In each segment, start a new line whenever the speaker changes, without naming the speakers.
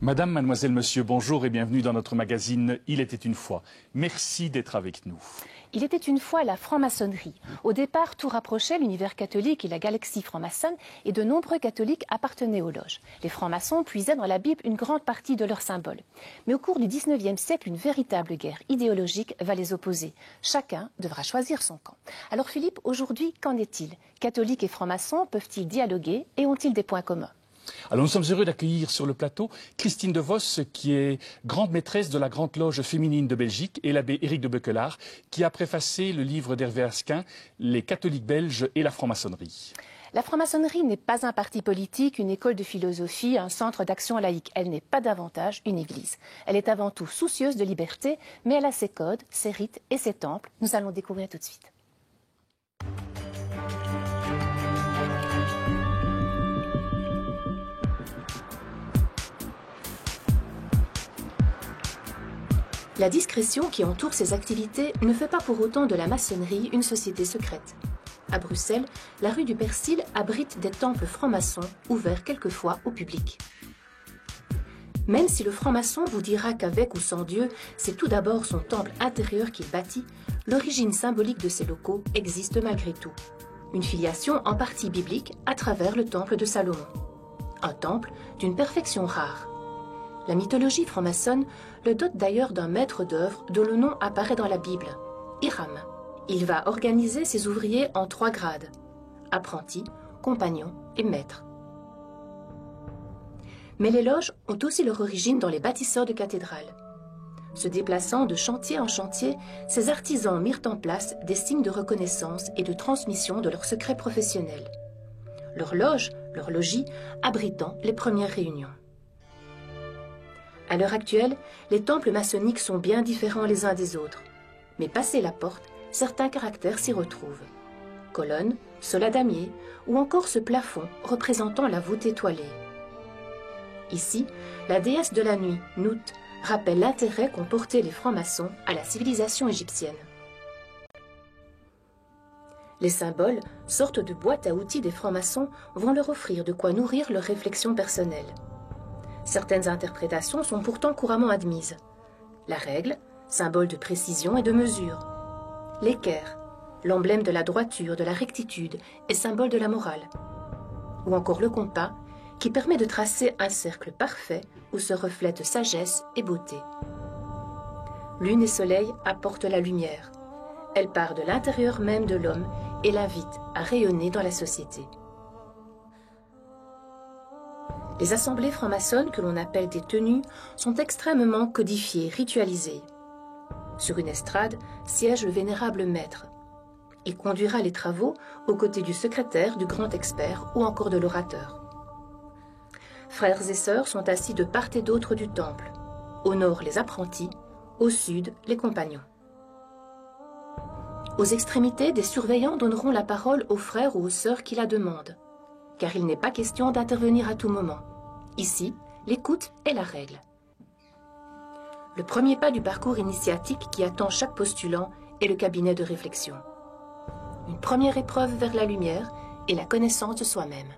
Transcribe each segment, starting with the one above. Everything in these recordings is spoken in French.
Madame, mademoiselle, monsieur, bonjour et bienvenue dans notre magazine « Il était une fois ». Merci d'être avec nous.
Il était une fois la franc-maçonnerie. Au départ, tout rapprochait l'univers catholique et la galaxie franc-maçonne et de nombreux catholiques appartenaient aux loges. Les francs-maçons puisaient dans la Bible une grande partie de leurs symboles. Mais au cours du XIXe siècle, une véritable guerre idéologique va les opposer. Chacun devra choisir son camp. Alors Philippe, aujourd'hui, qu'en est-il? Catholiques et francs-maçons peuvent-ils dialoguer et ont-ils des points communs?
Alors nous sommes heureux d'accueillir sur le plateau Christine de Vos, qui est grande maîtresse de la Grande Loge féminine de Belgique, et l'abbé Éric de Bequelaar, qui a préfacé le livre d'Hervé Asquin, Les catholiques belges et la franc-maçonnerie.
La franc-maçonnerie n'est pas un parti politique, une école de philosophie, un centre d'action laïque. Elle n'est pas davantage une église. Elle est avant tout soucieuse de liberté, mais elle a ses codes, ses rites et ses temples. Nous allons découvrir tout de suite. La discrétion qui entoure ces activités ne fait pas pour autant de la maçonnerie une société secrète. À Bruxelles, la rue du Persil abrite des temples francs-maçons ouverts quelquefois au public. Même si le franc-maçon vous dira qu'avec ou sans Dieu, c'est tout d'abord son temple intérieur qu'il bâtit, l'origine symbolique de ces locaux existe malgré tout. Une filiation en partie biblique à travers le temple de Salomon. Un temple d'une perfection rare. La mythologie franc-maçonne le dote d'ailleurs d'un maître d'œuvre dont le nom apparaît dans la Bible, Hiram. Il va organiser ses ouvriers en 3 grades, apprentis, compagnons et maîtres. Mais les loges ont aussi leur origine dans les bâtisseurs de cathédrales. Se déplaçant de chantier en chantier, ces artisans mirent en place des signes de reconnaissance et de transmission de leurs secrets professionnels. Leur loge, leur logis, abritant les premières réunions. À l'heure actuelle, les temples maçonniques sont bien différents les uns des autres. Mais passé la porte, certains caractères s'y retrouvent. Colonnes, sols à damier, ou encore ce plafond représentant la voûte étoilée. Ici, la déesse de la nuit, Nout, rappelle l'intérêt qu'ont porté les francs-maçons à la civilisation égyptienne. Les symboles, sortes de boîtes à outils des francs-maçons, vont leur offrir de quoi nourrir leurs réflexions personnelles. Certaines interprétations sont pourtant couramment admises. La règle, symbole de précision et de mesure. L'équerre, l'emblème de la droiture, de la rectitude et symbole de la morale. Ou encore le compas, qui permet de tracer un cercle parfait où se reflètent sagesse et beauté. Lune et soleil apportent la lumière. Elle part de l'intérieur même de l'homme et l'invite à rayonner dans la société. Les assemblées franc-maçonnes, que l'on appelle des tenues, sont extrêmement codifiées, ritualisées. Sur une estrade siège le vénérable maître. Il conduira les travaux aux côtés du secrétaire, du grand expert ou encore de l'orateur. Frères et sœurs sont assis de part et d'autre du temple. Au nord, les apprentis, au sud, les compagnons. Aux extrémités, des surveillants donneront la parole aux frères ou aux sœurs qui la demandent, car il n'est pas question d'intervenir à tout moment. Ici, l'écoute est la règle. Le premier pas du parcours initiatique qui attend chaque postulant est le cabinet de réflexion. Une première épreuve vers la lumière et la connaissance de soi-même.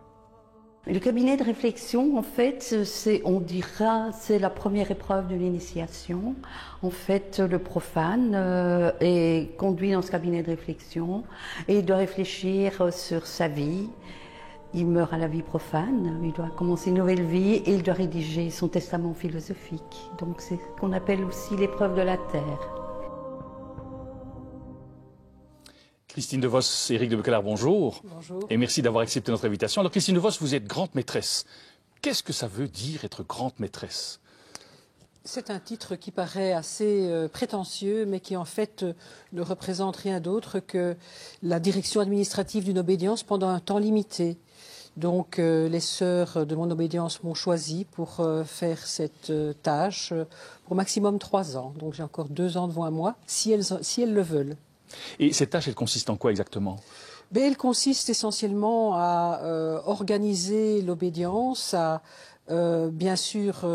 Le cabinet de réflexion, en fait, c'est la première épreuve de l'initiation. En fait, le profane est conduit dans ce cabinet de réflexion et il doit réfléchir sur sa vie. Il meurt à la vie profane, il doit commencer une nouvelle vie et il doit rédiger son testament philosophique. Donc c'est ce qu'on appelle aussi l'épreuve de la terre.
Christine de Vos, Éric de Bequelaar, bonjour.
Bonjour.
Et merci d'avoir accepté notre invitation. Alors Christine de Vos, vous êtes grande maîtresse. Qu'est-ce que ça veut dire être grande maîtresse?
C'est un titre qui paraît assez prétentieux, mais qui en fait ne représente rien d'autre que la direction administrative d'une obédience pendant un temps limité. Donc les sœurs de mon obédience m'ont choisi pour faire cette tâche pour maximum 3 ans. Donc j'ai encore 2 ans devant moi, si elles le veulent.
Et cette tâche, elle consiste en quoi exactement?
Elle consiste essentiellement à organiser l'obédience, à bien sûr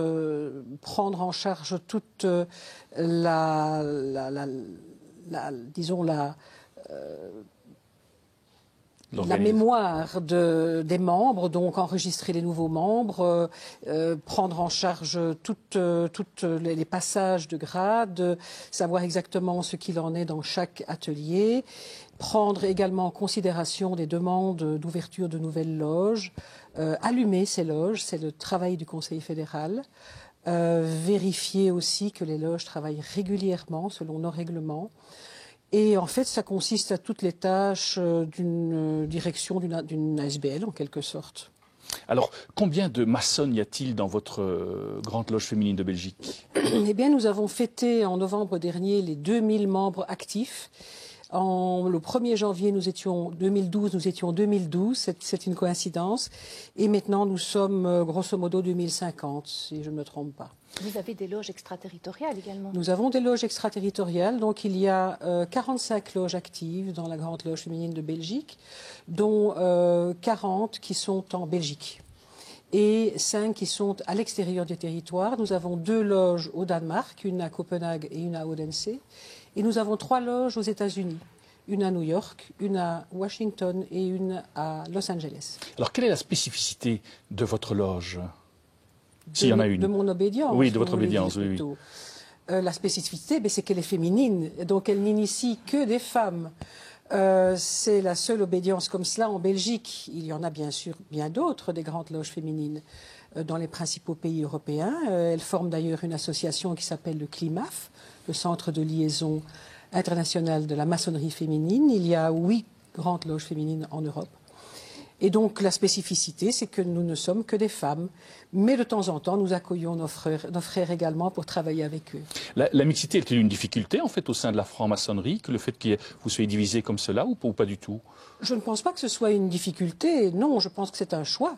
prendre en charge toute disons la mémoire des membres, donc enregistrer les nouveaux membres, prendre en charge toutes les passages de grade, savoir exactement ce qu'il en est dans chaque atelier, prendre également en considération les demandes d'ouverture de nouvelles loges, allumer ces loges, c'est le travail du Conseil fédéral, vérifier aussi que les loges travaillent régulièrement selon nos règlements. Et en fait, ça consiste à toutes les tâches d'une direction d'une ASBL, en quelque sorte.
Alors, combien de maçonnes y a-t-il dans votre grande loge féminine de Belgique?
Eh bien, nous avons fêté en novembre dernier les 2000 membres actifs. Le 1er janvier 2012, nous étions 2012, c'est une coïncidence. Et maintenant, nous sommes grosso modo 2050, si je ne me trompe pas.
Vous avez des loges extraterritoriales également?
Nous avons des loges extraterritoriales, donc il y a 45 loges actives dans la Grande Loge féminine de Belgique, dont 40 qui sont en Belgique et 5 qui sont à l'extérieur du territoire. Nous avons 2 loges au Danemark, une à Copenhague et une à Odense. Et nous avons 3 loges aux États-Unis, une à New York, une à Washington et une à Los Angeles.
Alors, quelle est la spécificité de votre loge? S'il y en a une.
De mon obédience.
Oui, de votre obédience, oui.
La spécificité, c'est qu'elle est féminine, donc elle n'initie que des femmes. C'est la seule obédience comme cela en Belgique. Il y en a bien sûr bien d'autres, des grandes loges féminines, dans les principaux pays européens. Elles forment d'ailleurs une association qui s'appelle le CLIMAF, le Centre de liaison international de la maçonnerie féminine. Il y a 8 grandes loges féminines en Europe. Et donc la spécificité, c'est que nous ne sommes que des femmes, mais de temps en temps, nous accueillons nos frères également pour travailler avec eux.
La mixité est une difficulté en fait au sein de la franc-maçonnerie, que le fait que vous soyez divisés comme cela ou pas du tout?
Je ne pense pas que ce soit une difficulté, non, je pense que c'est un choix.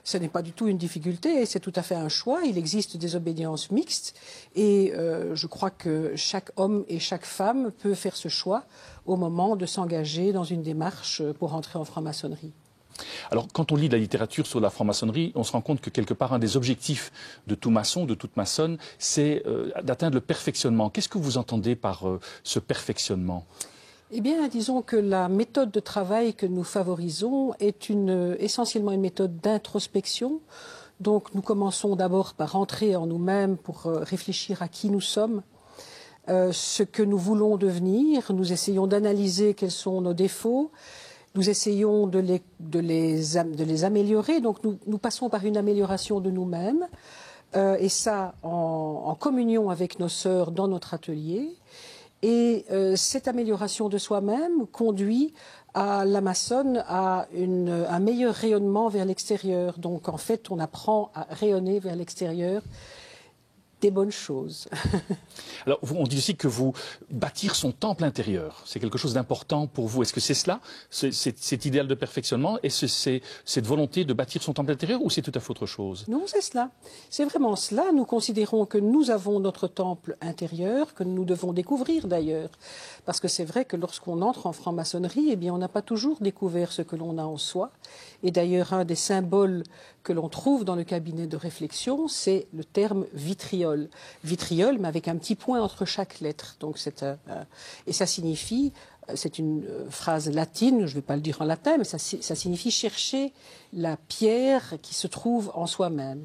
Ce n'est pas du tout une difficulté, c'est tout à fait un choix. Il existe des obédiences mixtes et je crois que chaque homme et chaque femme peut faire ce choix au moment de s'engager dans une démarche pour entrer en franc-maçonnerie.
Alors, quand on lit la littérature sur la franc-maçonnerie, on se rend compte que quelque part, un des objectifs de tout maçon, de toute maçonne, c'est d'atteindre le perfectionnement. Qu'est-ce que vous entendez par ce perfectionnement?
Eh bien, disons que la méthode de travail que nous favorisons est essentiellement une méthode d'introspection. Donc, nous commençons d'abord par rentrer en nous-mêmes pour réfléchir à qui nous sommes, ce que nous voulons devenir. Nous essayons d'analyser quels sont nos défauts. Nous essayons de les améliorer, donc nous passons par une amélioration de nous-mêmes, et ça en communion avec nos sœurs dans notre atelier. Et cette amélioration de soi-même conduit à la maçonne à un meilleur rayonnement vers l'extérieur. Donc en fait, on apprend à rayonner vers l'extérieur des bonnes choses.
Alors, on dit aussi que vous bâtir son temple intérieur, c'est quelque chose d'important pour vous. Est-ce que c'est cela, cet idéal de perfectionnement, et c'est cette volonté de bâtir son temple intérieur, ou c'est tout à fait autre chose?
Non, c'est cela. C'est vraiment cela. Nous considérons que nous avons notre temple intérieur, que nous devons découvrir d'ailleurs. Parce que c'est vrai que lorsqu'on entre en franc-maçonnerie, eh bien, on n'a pas toujours découvert ce que l'on a en soi. Et d'ailleurs, un des symboles que l'on trouve dans le cabinet de réflexion, c'est le terme vitriol. Vitriol, mais avec un petit point entre chaque lettre. Donc et ça signifie, c'est une phrase latine, je ne vais pas le dire en latin, mais ça signifie chercher la pierre qui se trouve en soi-même.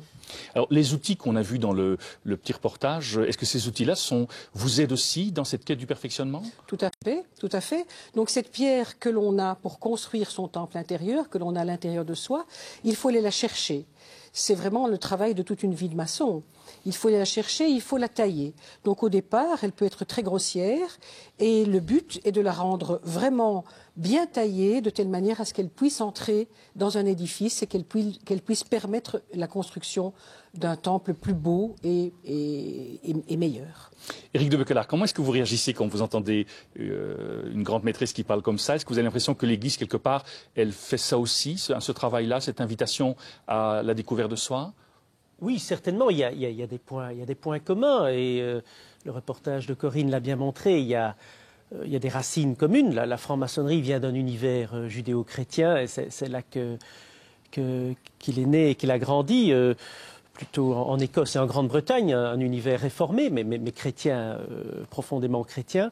Alors, les outils qu'on a vus dans le petit reportage, est-ce que ces outils-là vous aident aussi dans cette quête du perfectionnement?
Tout à fait, tout à fait. Donc cette pierre que l'on a pour construire son temple intérieur, que l'on a à l'intérieur de soi, il faut aller la chercher. C'est vraiment le travail de toute une vie de maçon. Il faut aller la chercher, il faut la tailler. Donc au départ, elle peut être très grossière et le but est de la rendre vraiment bien taillée de telle manière à ce qu'elle puisse entrer dans un édifice et qu'elle puisse permettre la construction d'un temple plus beau et meilleur.
Éric de Beukelaar, comment est-ce que vous réagissez quand vous entendez une grande maîtresse qui parle comme ça? Est-ce que vous avez l'impression que l'Église, quelque part, elle fait ça aussi, ce travail-là, cette invitation à la découverte de soi?
Oui, certainement, il y a des points communs, et le reportage de Corinne l'a bien montré, il y a des racines communes. La franc-maçonnerie vient d'un univers judéo-chrétien, et c'est là qu'il est né et qu'il a grandi, plutôt en Écosse et en Grande-Bretagne, un univers réformé, mais chrétien, profondément chrétien.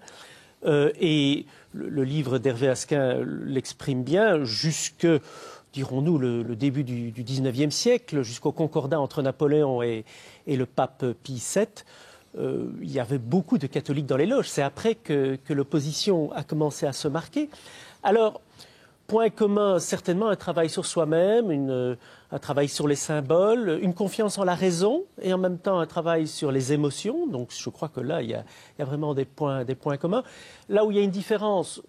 Et le livre d'Hervé Asquin l'exprime bien jusque, dirons-nous, le début du XIXe siècle, jusqu'au concordat entre Napoléon et le pape Pie VII. Il y avait beaucoup de catholiques dans les loges. C'est après que l'opposition a commencé à se marquer. Alors, point commun, certainement un travail sur soi-même, un travail sur les symboles, une confiance en la raison et en même temps un travail sur les émotions. Donc je crois que là, il y a vraiment des points communs. Là où il y a une différence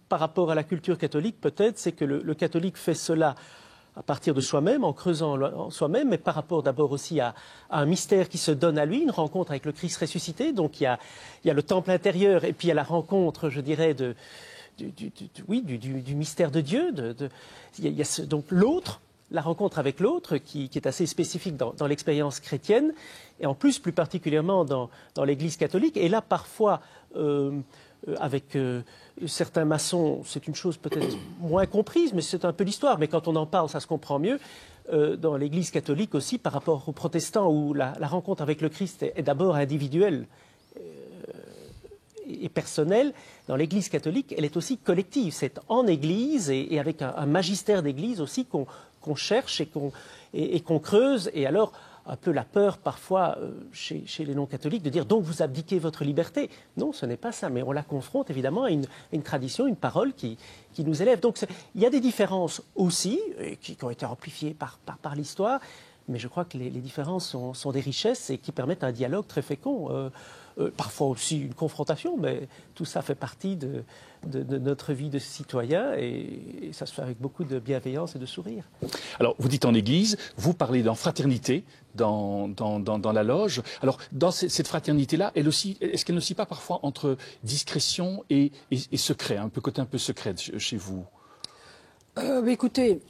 par rapport à la culture catholique, peut-être, c'est que le catholique fait cela à partir de soi-même, en creusant en soi-même, mais par rapport d'abord aussi à un mystère qui se donne à lui, une rencontre avec le Christ ressuscité. Donc il y a le temple intérieur et puis il y a la rencontre, je dirais, du mystère de Dieu. Il y a donc l'autre, la rencontre avec l'autre, qui est assez spécifique dans l'expérience chrétienne, et en plus, plus particulièrement dans l'Église catholique. Et là, parfois, avec certains maçons, c'est une chose peut-être moins comprise, mais c'est un peu l'histoire. Mais quand on en parle, ça se comprend mieux. Dans l'Église catholique aussi, par rapport aux protestants, où la rencontre avec le Christ est d'abord individuelle et personnelle, dans l'Église catholique, elle est aussi collective. C'est en Église et avec un magistère d'Église aussi qu'on cherche et qu'on creuse. Et alors, un peu la peur parfois chez les non-catholiques de dire « donc vous abdiquez votre liberté ». Non, ce n'est pas ça, mais on la confronte évidemment à une tradition, une parole qui nous élève. Donc il y a des différences aussi, qui ont été amplifiées par l'histoire, mais je crois que les différences sont des richesses et qui permettent un dialogue très fécond. Parfois aussi une confrontation, mais tout ça fait partie de notre vie de citoyen et ça se fait avec beaucoup de bienveillance et de sourire.
Alors, vous dites en Église, vous parlez dans fraternité, dans la loge. Alors, dans cette fraternité-là, est-ce qu'elle n'oscille pas parfois entre discrétion et secret, un côté un peu secret chez vous?
Écoutez,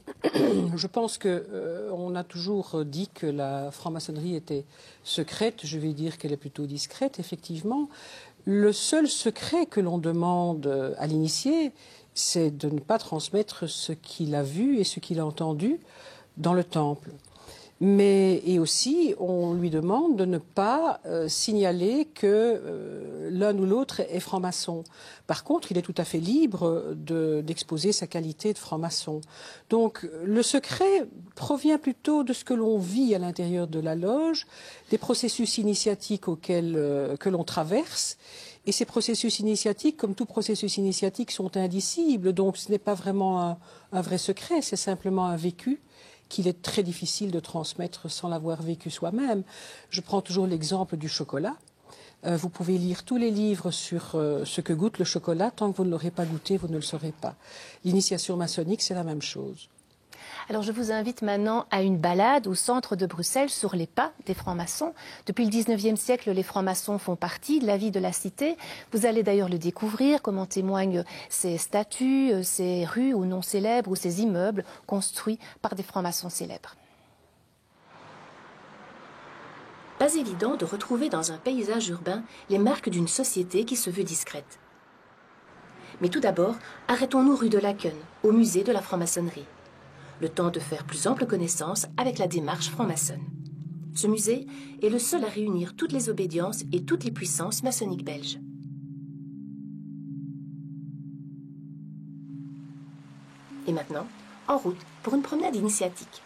je pense qu'on a toujours dit que la franc-maçonnerie était secrète. Je vais dire qu'elle est plutôt discrète, effectivement. Le seul secret que l'on demande à l'initié, c'est de ne pas transmettre ce qu'il a vu et ce qu'il a entendu dans le temple. Et aussi, on lui demande de ne pas signaler que l'un ou l'autre est franc-maçon. Par contre, il est tout à fait libre d'exposer sa qualité de franc-maçon. Donc, le secret provient plutôt de ce que l'on vit à l'intérieur de la loge, des processus initiatiques que l'on traverse. Et ces processus initiatiques, comme tout processus initiatique, sont indicibles. Donc, ce n'est pas vraiment un vrai secret, c'est simplement un vécu qu'il est très difficile de transmettre sans l'avoir vécu soi-même. Je prends toujours l'exemple du chocolat. Vous pouvez lire tous les livres sur ce que goûte le chocolat. Tant que vous ne l'aurez pas goûté, vous ne le saurez pas. L'initiation maçonnique, c'est la même chose.
Alors je vous invite maintenant à une balade au centre de Bruxelles sur les pas des francs-maçons. Depuis le 19e siècle, les francs-maçons font partie de la vie de la cité. Vous allez d'ailleurs le découvrir, comme en témoignent ces statues, ces rues ou non célèbres ou ces immeubles construits par des francs-maçons célèbres. Pas évident de retrouver dans un paysage urbain les marques d'une société qui se veut discrète. Mais tout d'abord, arrêtons-nous rue de Laken, au musée de la franc-maçonnerie. Le temps de faire plus ample connaissance avec la démarche franc-maçonne. Ce musée est le seul à réunir toutes les obédiences et toutes les puissances maçonniques belges. Et maintenant, en route pour une promenade initiatique.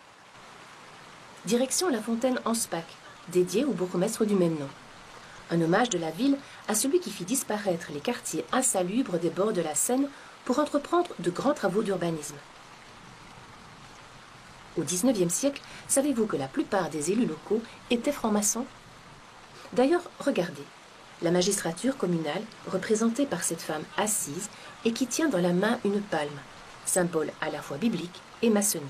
Direction la fontaine Anspach, dédiée au bourgmestre du même nom. Un hommage de la ville à celui qui fit disparaître les quartiers insalubres des bords de la Seine pour entreprendre de grands travaux d'urbanisme. Au XIXe siècle, savez-vous que la plupart des élus locaux étaient francs-maçons? D'ailleurs, regardez, la magistrature communale, représentée par cette femme assise et qui tient dans la main une palme, symbole à la fois biblique et maçonnique.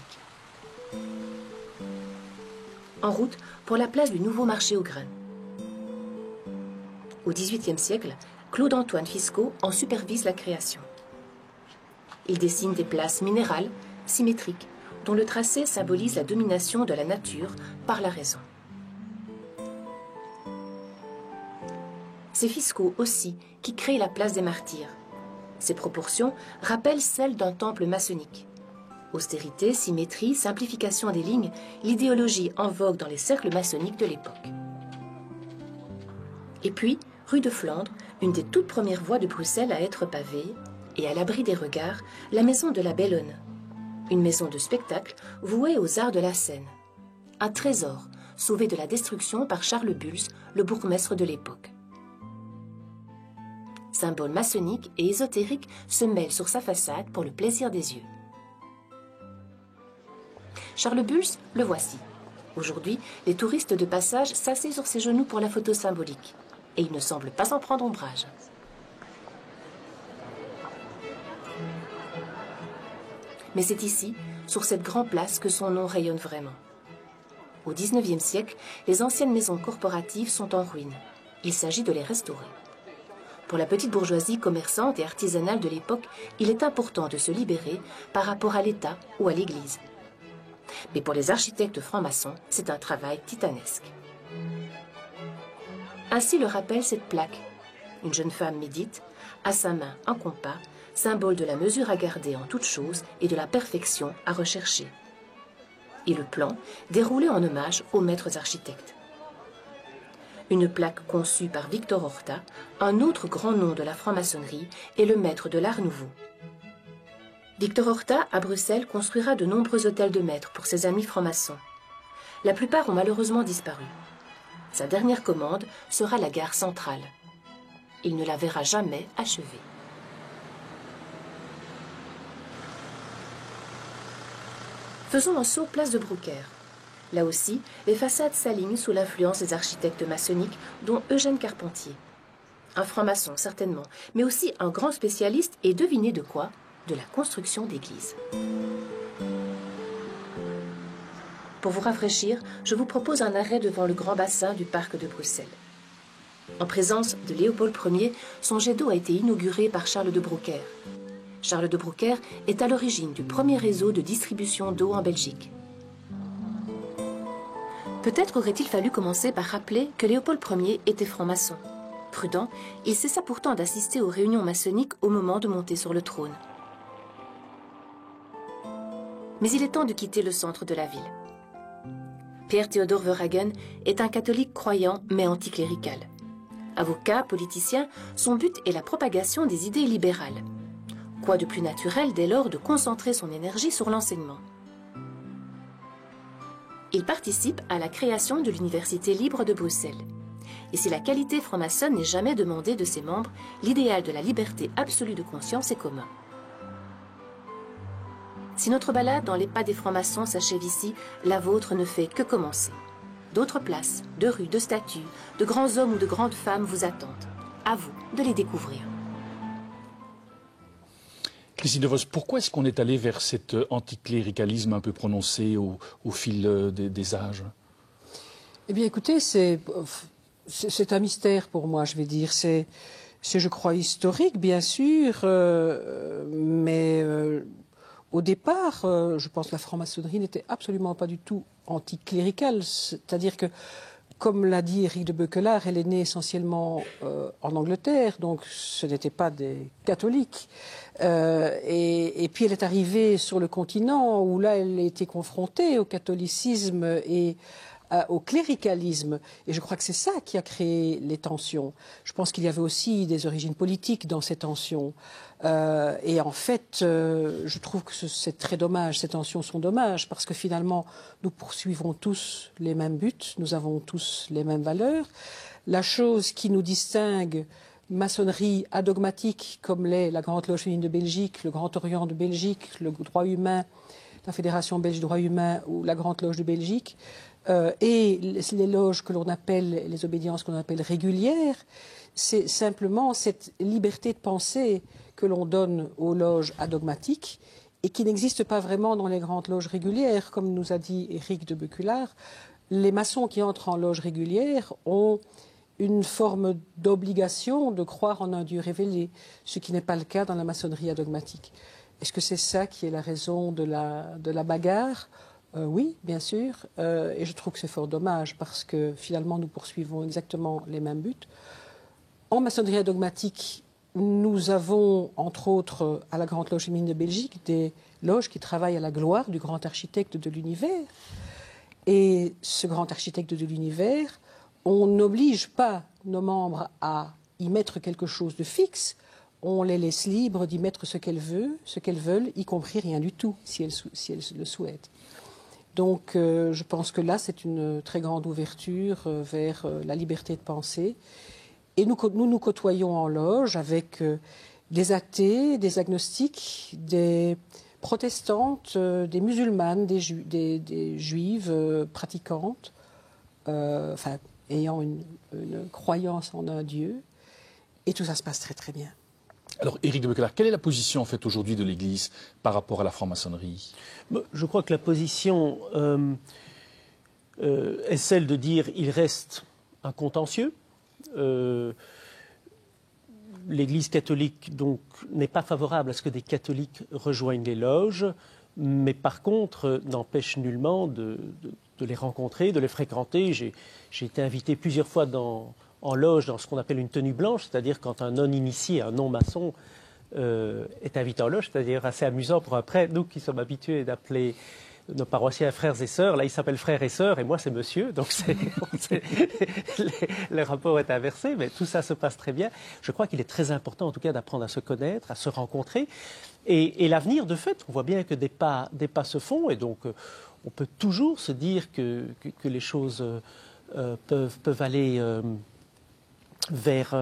En route pour la place du nouveau marché aux grains. Au XVIIIe siècle, Claude-Antoine Fiscot en supervise la création. Il dessine des places minérales, symétriques, dont le tracé symbolise la domination de la nature par la raison. C'est Fiscot aussi qui crée la place des martyrs. Ses proportions rappellent celles d'un temple maçonnique. Austérité, symétrie, simplification des lignes, l'idéologie en vogue dans les cercles maçonniques de l'époque. Et puis, Rue de Flandre, une des toutes premières voies de Bruxelles à être pavée, et à l'abri des regards, la maison de la Bellone. Une maison de spectacle vouée aux arts de la scène. Un trésor, sauvé de la destruction par Charles Bulls, le bourgmestre de l'époque. Symboles maçonniques et ésotériques se mêlent sur sa façade pour le plaisir des yeux. Charles Bulls, le voici. Aujourd'hui, les touristes de passage s'asseyent sur ses genoux pour la photo symbolique. Et il ne semble pas en prendre ombrage. Mais c'est ici, sur cette grande place, que son nom rayonne vraiment. Au XIXe siècle, les anciennes maisons corporatives sont en ruine. Il s'agit de les restaurer. Pour la petite bourgeoisie commerçante et artisanale de l'époque, il est important de se libérer par rapport à l'État ou à l'Église. Mais pour les architectes francs-maçons, c'est un travail titanesque. Ainsi le rappelle cette plaque. Une jeune femme médite, à sa main un compas, symbole de la mesure à garder en toute chose et de la perfection à rechercher. Et le plan, déroulé en hommage aux maîtres architectes. Une plaque conçue par Victor Horta, un autre grand nom de la franc-maçonnerie et le maître de l'Art nouveau. Victor Horta, à Bruxelles, construira de nombreux hôtels de maîtres pour ses amis francs-maçons. La plupart ont malheureusement disparu. Sa dernière commande sera la gare centrale. Il ne la verra jamais achevée. Faisons un saut place de Brouckère. Là aussi, les façades s'alignent sous l'influence des architectes maçonniques, dont Eugène Carpentier. Un franc-maçon, certainement, mais aussi un grand spécialiste, et devinez de quoi? De la construction d'églises. Pour vous rafraîchir, je vous propose un arrêt devant le grand bassin du parc de Bruxelles. En présence de Léopold Ier, son jet d'eau a été inauguré par Charles de Brouckère. Charles de Brouckère est à l'origine du premier réseau de distribution d'eau en Belgique. Peut-être aurait-il fallu commencer par rappeler que Léopold Ier était franc-maçon. Prudent, il cessa pourtant d'assister aux réunions maçonniques au moment de monter sur le trône. Mais il est temps de quitter le centre de la ville. Pierre Theodor Verhagen est un catholique croyant mais anticlérical. Avocat, politicien, son but est la propagation des idées libérales. Quoi de plus naturel dès lors de concentrer son énergie sur l'enseignement? Il participe à la création de l'Université libre de Bruxelles. Et si la qualité franc-maçonne n'est jamais demandée de ses membres, l'idéal de la liberté absolue de conscience est commun. Si notre balade dans les pas des francs-maçons s'achève ici, la vôtre ne fait que commencer. D'autres places, de rues, de statues, de grands hommes ou de grandes femmes vous attendent. À vous de les découvrir.
Christine De Vos, pourquoi est-ce qu'on est allé vers cet anticléricalisme un peu prononcé au fil des âges?
Eh bien, écoutez, c'est un mystère pour moi, je vais dire. C'est, je crois, historique, bien sûr, mais au départ, je pense que la franc-maçonnerie n'était absolument pas du tout anticléricale. C'est-à-dire que, comme l'a dit Éric de Beuquelaar, elle est née essentiellement en Angleterre, donc ce n'étaient pas des catholiques. Et puis elle est arrivée sur le continent où là elle a été confrontée au catholicisme et au cléricalisme. Et je crois que c'est ça qui a créé les tensions. Je pense qu'il y avait aussi des origines politiques dans ces tensions. Et en fait, je trouve que c'est très dommage, ces tensions sont dommages, parce que finalement, nous poursuivons tous les mêmes buts, nous avons tous les mêmes valeurs. La chose qui nous distingue, maçonnerie adogmatique, comme l'est la Grande Loge féminine de Belgique, le Grand Orient de Belgique, le droit humain, la Fédération belge du droit humain ou la Grande Loge de Belgique, et les loges que l'on appelle, les obédiences que l'on appelle régulières, c'est simplement cette liberté de penser que l'on donne aux loges adogmatiques et qui n'existe pas vraiment dans les grandes loges régulières. Comme nous a dit Éric de Beuquelaar, les maçons qui entrent en loge régulière ont une forme d'obligation de croire en un Dieu révélé, ce qui n'est pas le cas dans la maçonnerie adogmatique. Est-ce que c'est ça qui est la raison de la bagarre? Oui, bien sûr, et je trouve que c'est fort dommage parce que finalement nous poursuivons exactement les mêmes buts. En maçonnerie adogmatique, nous avons, entre autres, à la Grande Loge féminine de Belgique, des loges qui travaillent à la gloire du grand architecte de l'univers. Et ce grand architecte de l'univers, on n'oblige pas nos membres à y mettre quelque chose de fixe, on les laisse libres d'y mettre ce qu'elles veulent, y compris rien du tout, si elles le souhaitent. Donc, je pense que là, c'est une très grande ouverture vers la liberté de penser. Et nous nous côtoyons en loge avec des athées, des agnostiques, des protestantes, des musulmanes, des juives pratiquantes, ayant une croyance en un Dieu. Et tout ça se passe très très bien.
Alors, Éric de Bequelaar, quelle est la position en fait aujourd'hui de l'Église par rapport à la franc-maçonnerie?
Je crois que la position est celle de dire il reste un contentieux. L'Église catholique donc n'est pas favorable à ce que des catholiques rejoignent les loges, mais par contre n'empêche nullement de les rencontrer, de les fréquenter. J'ai été invité plusieurs fois en loge dans ce qu'on appelle une tenue blanche, c'est-à-dire quand un non-initié, un non-maçon est invité en loge, c'est-à-dire assez amusant pour un prêtre, nous qui sommes habitués d'appeler nos paroissiens frères et sœurs, là ils s'appellent frères et sœurs et moi c'est monsieur, donc le rapport est inversé, mais tout ça se passe très bien. Je crois qu'il est très important en tout cas d'apprendre à se connaître, à se rencontrer, et l'avenir de fait, on voit bien que des pas se font, et donc on peut toujours se dire que les choses peuvent aller vers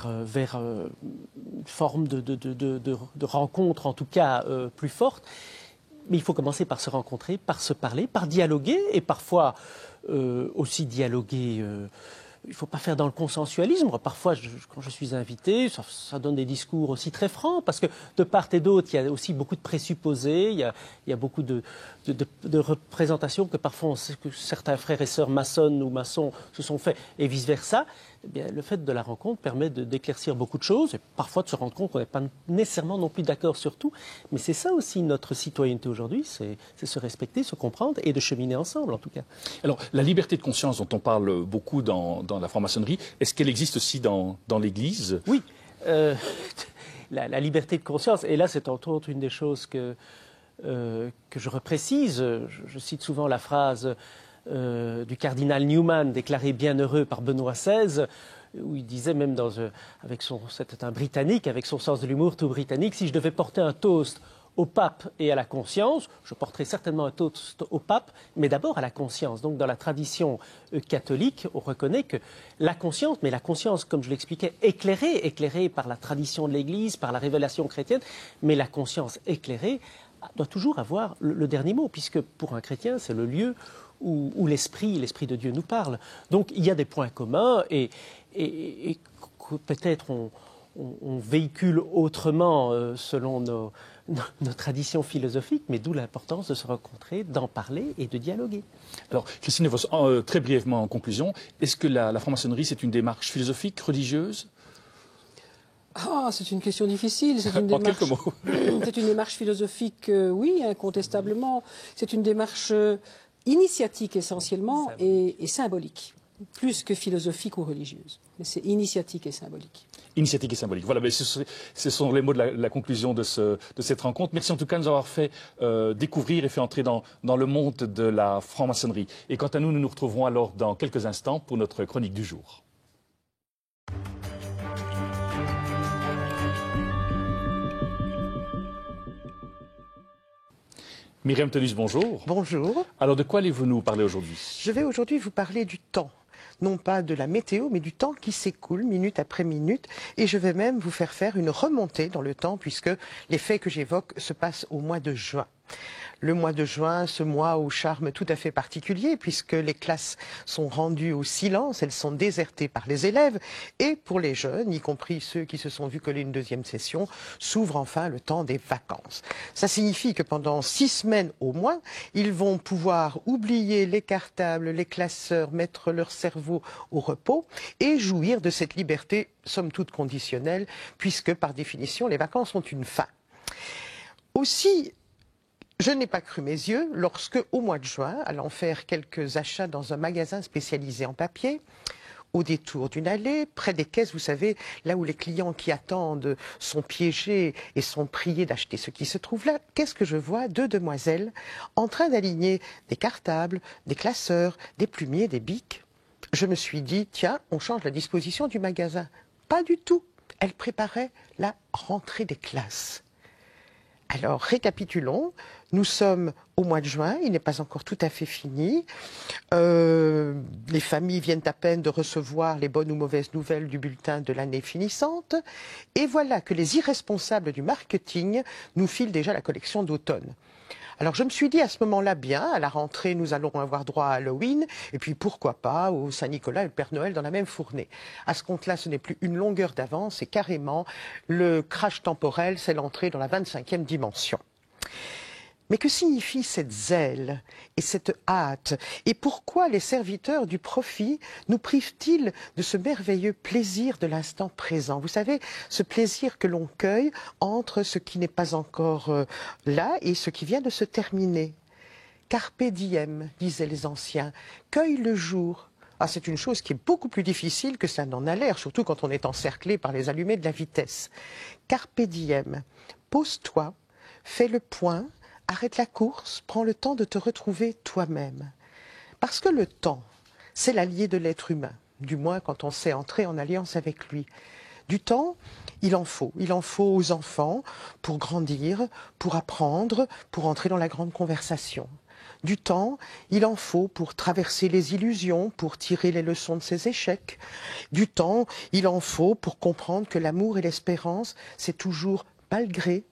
une forme de rencontre, en tout cas plus forte. Mais il faut commencer par se rencontrer, par se parler, par dialoguer, et parfois aussi dialoguer. Il ne faut pas faire dans le consensualisme. Parfois, quand je suis invité, ça donne des discours aussi très francs, parce que de part et d'autre, il y a aussi beaucoup de présupposés, il y a beaucoup de représentations que parfois que certains frères et sœurs maçonnes ou maçons se sont faits, et vice-versa. Eh bien, le fait de la rencontre permet d'éclaircir beaucoup de choses, et parfois de se rendre compte qu'on n'est pas nécessairement non plus d'accord sur tout. Mais c'est ça aussi notre citoyenneté aujourd'hui, c'est se respecter, se comprendre et de cheminer ensemble en tout cas.
Alors, la liberté de conscience dont on parle beaucoup dans la franc-maçonnerie, est-ce qu'elle existe aussi dans l'Église?
Oui, la liberté de conscience, et là c'est entre autres une des choses que je reprécise. Je cite souvent la phrase du cardinal Newman, déclaré bienheureux par Benoît XVI, où il disait même c'était un Britannique avec son sens de l'humour tout britannique, si je devais porter un toast au pape et à la conscience, je porterai certainement un toast au pape, mais d'abord à la conscience. Donc dans la tradition catholique, on reconnaît que la conscience, mais la conscience, comme je l'expliquais, éclairée par la tradition de l'Église, par la révélation chrétienne, mais la conscience éclairée doit toujours avoir le dernier mot, puisque pour un chrétien, c'est le lieu où l'Esprit de Dieu nous parle. Donc il y a des points communs, et peut-être on véhicule autrement selon nos traditions philosophiques, mais d'où l'importance de se rencontrer, d'en parler et de dialoguer.
Alors, Christine Devos, très brièvement en conclusion, est-ce que la franc-maçonnerie, c'est une démarche philosophique, religieuse?
C'est une question difficile. C'est une
démarche, en quelques mots.
C'est une démarche philosophique, oui, incontestablement. C'est une démarche initiatique essentiellement et symbolique, plus que philosophique ou religieuse. Mais c'est initiatique et symbolique.
Initiatique et symbolique. Voilà, mais ce sont les mots de la conclusion de cette rencontre. Merci en tout cas de nous avoir fait découvrir et fait entrer dans le monde de la franc-maçonnerie. Et quant à nous, nous nous retrouverons alors dans quelques instants pour notre chronique du jour. Myriam Tenus, bonjour.
Bonjour.
Alors de quoi allez-vous nous parler aujourd'hui?
Je vais aujourd'hui vous parler du temps. Non pas de la météo, mais du temps qui s'écoule minute après minute. Et je vais même vous faire une remontée dans le temps, puisque les faits que j'évoque se passent au mois de juin. Le mois de juin, ce mois au charme tout à fait particulier, puisque les classes sont rendues au silence, elles sont désertées par les élèves, et pour les jeunes, y compris ceux qui se sont vus coller une deuxième session, s'ouvre enfin le temps des vacances. Ça signifie que pendant 6 semaines au moins, ils vont pouvoir oublier les cartables, les classeurs, mettre leur cerveau au repos et jouir de cette liberté, somme toute conditionnelle, puisque par définition, les vacances ont une fin. Aussi, je n'ai pas cru mes yeux lorsque, au mois de juin, allant faire quelques achats dans un magasin spécialisé en papier, au détour d'une allée, près des caisses, vous savez, là où les clients qui attendent sont piégés et sont priés d'acheter ce qui se trouve là, qu'est-ce que je vois? 2 demoiselles en train d'aligner des cartables, des classeurs, des plumiers, des bics. je me suis dit, tiens, on change la disposition du magasin. Pas du tout. Elle préparait la rentrée des classes. Alors, récapitulons. Nous sommes au mois de juin, il n'est pas encore tout à fait fini. Les familles viennent à peine de recevoir les bonnes ou mauvaises nouvelles du bulletin de l'année finissante. Et voilà que les irresponsables du marketing nous filent déjà la collection d'automne. Alors je me suis dit à ce moment-là, bien, à la rentrée, nous allons avoir droit à Halloween, et puis pourquoi pas au Saint-Nicolas et le Père Noël dans la même fournée. À ce compte-là, ce n'est plus une longueur d'avance, c'est carrément le crash temporel, c'est l'entrée dans la 25e dimension. Mais que signifie cette zèle et cette hâte? Et pourquoi les serviteurs du profit nous privent-ils de ce merveilleux plaisir de l'instant présent? Vous savez, ce plaisir que l'on cueille entre ce qui n'est pas encore là et ce qui vient de se terminer. Carpe diem, disaient les anciens, cueille le jour. Ah, c'est une chose qui est beaucoup plus difficile que ça n'en a l'air, surtout quand on est encerclé par les allumées de la vitesse. Carpe diem, pose-toi, fais le point, arrête la course, prends le temps de te retrouver toi-même. Parce que le temps, c'est l'allié de l'être humain, du moins quand on sait entrer en alliance avec lui. Du temps, il en faut aux enfants pour grandir, pour apprendre, pour entrer dans la grande conversation. Du temps, il en faut pour traverser les illusions, pour tirer les leçons de ses échecs. Du temps, il en faut pour comprendre que l'amour et l'espérance, c'est toujours malgré.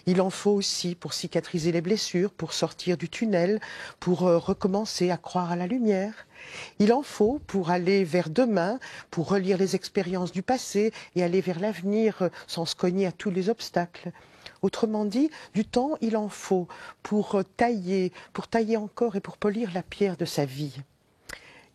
Il en faut aussi pour cicatriser les blessures, pour sortir du tunnel, pour recommencer à croire à la lumière. Il en faut pour aller vers demain, pour relire les expériences du passé et aller vers l'avenir sans se cogner à tous les obstacles. Autrement dit, du temps, il en faut pour tailler encore et pour polir la pierre de sa vie.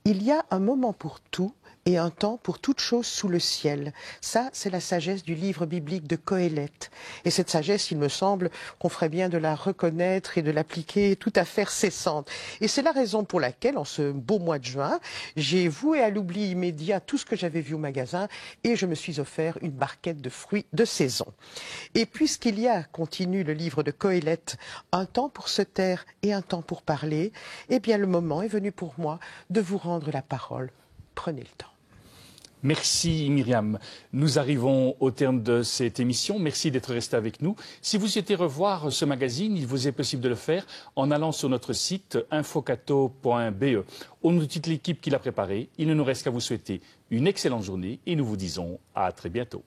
Il y a un moment pour tout et un temps pour toute chose sous le ciel. Ça, c'est la sagesse du livre biblique de Qoéleth. Et cette sagesse, il me semble qu'on ferait bien de la reconnaître et de l'appliquer tout à fait cessante. Et c'est la raison pour laquelle, en ce beau mois de juin, j'ai voué à l'oubli immédiat tout ce que j'avais vu au magasin et je me suis offert une barquette de fruits de saison. Et puisqu'il y a, continue le livre de Qoéleth, un temps pour se taire et un temps pour parler, eh bien le moment est venu pour moi de vous rendre la parole. Prenez le temps.
Merci Myriam. Nous arrivons au terme de cette émission. Merci d'être resté avec nous. Si vous souhaitez revoir ce magazine, il vous est possible de le faire en allant sur notre site infocato.be. Au nom de toute l'équipe qui l'a préparé, il ne nous reste qu'à vous souhaiter une excellente journée et nous vous disons à très bientôt.